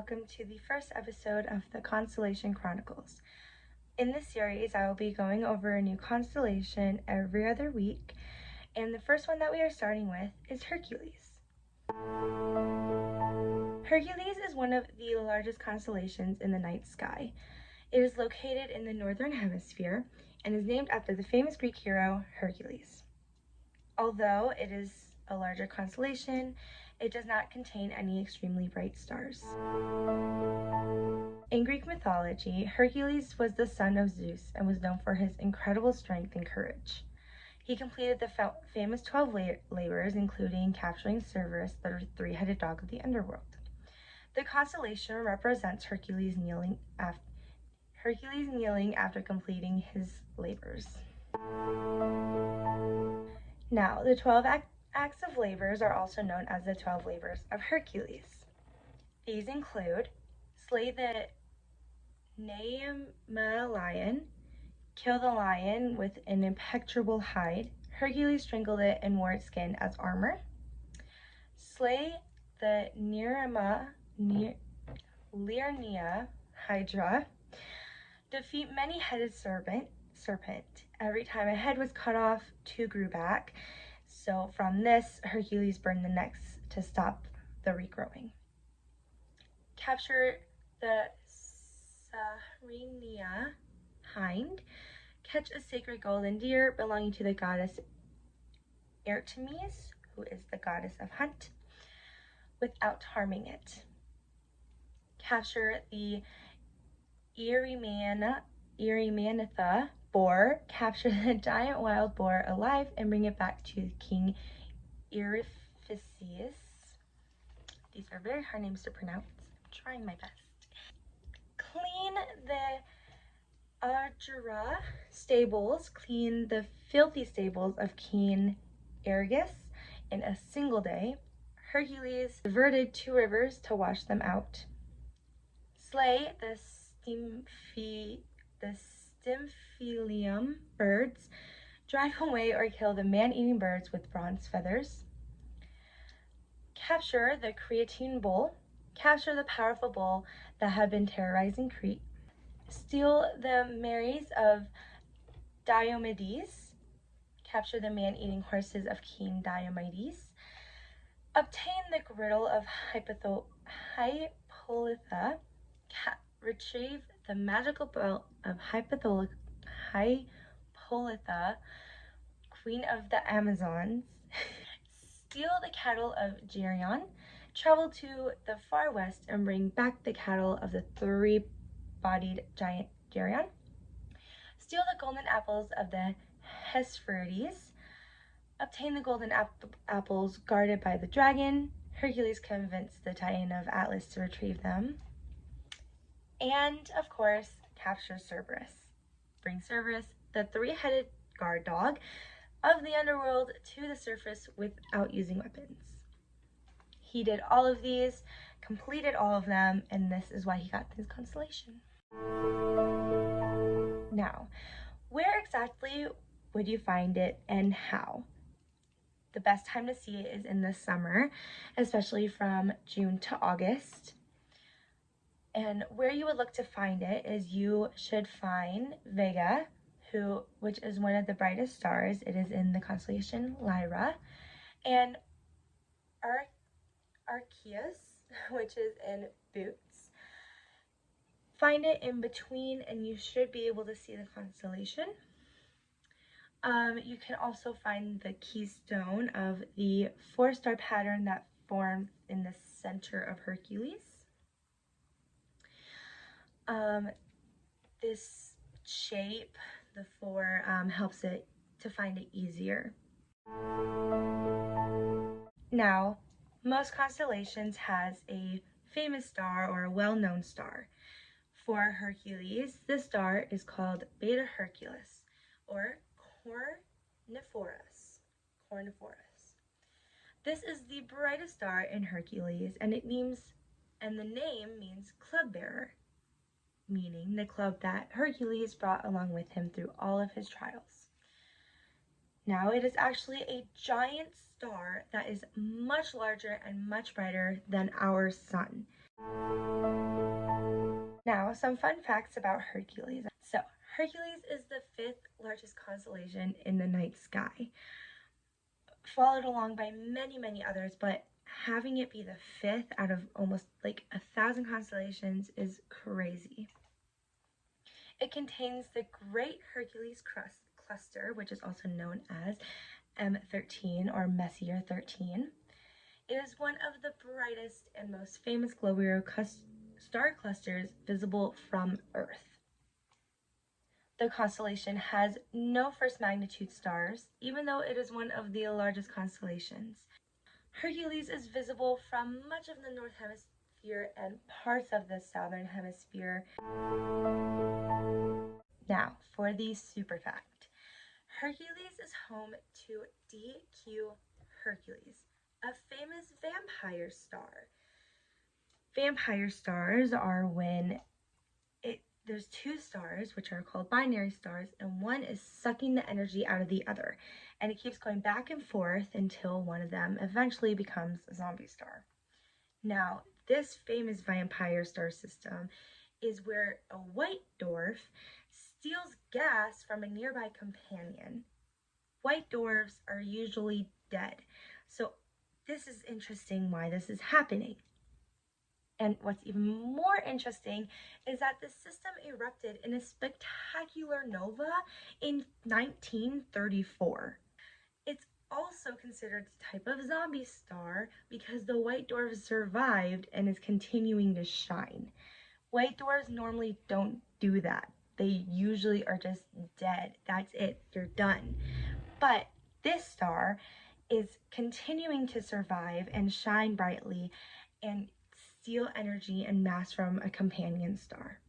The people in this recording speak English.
welcome to the first episode of the Constellation Chronicles. In this series, I will be going over a new constellation every other week, and the first one that we are starting with is Hercules. Hercules is one of the largest constellations in the night sky. It is located in the northern hemisphere and is named after the famous Greek hero Hercules. Although it is a larger constellation, it does not contain any extremely bright stars. In Greek mythology, Hercules was the son of Zeus and was known for his incredible strength and courage. He completed the famous 12 labors, including capturing Cerberus, the three-headed dog of the underworld. The constellation represents Hercules kneeling after completing his labors. Now, the 12 acts of labors are also known as the 12 labors of Hercules. These include slay the Nemean lion, kill the lion with an impenetrable hide. Hercules strangled it and wore its skin as armor. Slay the Lernia hydra. Defeat many-headed serpent. Every time a head was cut off, two grew back. So from this, Hercules burned the necks to stop the regrowing. Capture the Sarenia hind. Catch a sacred golden deer belonging to the goddess Artemis, who is the goddess of hunt, without harming it. Capture the Erymanetha boar. Capture the giant wild boar alive and bring it back to King Euryphysius. These are very hard names to pronounce. I'm trying my best. Clean the Argera stables. Clean the filthy stables of King Argus in a single day. Hercules diverted 2 rivers to wash them out. Slay the Stymphalium birds. Drive away or kill the man-eating birds with bronze feathers. Capture the Creatine bull. Capture the powerful bull that had been terrorizing Crete. Steal the mares of Diomedes. Capture the man-eating horses of King Diomedes. Obtain the girdle of Hippolyta. Retrieve the magical belt of Hippolyta, queen of the Amazons. Steal the cattle of Geryon. Travel to the far west and bring back the cattle of the 3-bodied giant Geryon. Steal the golden apples of the Hesperides. Obtain the golden apples guarded by the dragon. Hercules convinced the Titan of Atlas to retrieve them. And, of course, capture Cerberus. Bring Cerberus, the 3-headed guard dog of the underworld, to the surface without using weapons. He did all of these, completed all of them, and this is why he got his constellation. Now, where exactly would you find it and how? The best time to see it is in the summer, especially from June to August. And where you would look to find it is you should find Vega, which is one of the brightest stars. It is in the constellation Lyra, and Arceus, which is in Boots. Find it in between and you should be able to see the constellation. You can also find the keystone of the 4-star pattern that forms in the center of Hercules. This shape, the 4, helps it to find it easier. Now, most constellations has a famous star or a well-known star. For Hercules, this star is called Beta Herculis or Corniforus. This is the brightest star in Hercules, and the name means club bearer, meaning the club that Hercules brought along with him through all of his trials. Now, it is actually a giant star that is much larger and much brighter than our sun. Now, some fun facts about Hercules. So, Hercules is the 5th largest constellation in the night sky, followed along by many, many others, but having it be the 5th out of almost like 1,000 constellations is crazy. It contains the Great Hercules Cluster, which is also known as M13 or Messier 13. It is one of the brightest and most famous globular star clusters visible from Earth. The constellation has no first magnitude stars, even though it is one of the largest constellations. Hercules is visible from much of the North Hemisphere and parts of the Southern Hemisphere. Now, for the super fact. Hercules is home to DQ Hercules, a famous vampire star. Vampire stars are when there's two stars, which are called binary stars, and one is sucking the energy out of the other. And it keeps going back and forth until one of them eventually becomes a zombie star. Now, this famous vampire star system is where a white dwarf steals gas from a nearby companion. White dwarfs are usually dead. So this is interesting why this is happening. And what's even more interesting is that the system erupted in a spectacular nova in 1934. It's also considered a type of zombie star because the white dwarf survived and is continuing to shine. White dwarfs normally don't do that. They usually are just dead. That's it. You're done. But this star is continuing to survive and shine brightly and steal energy and mass from a companion star.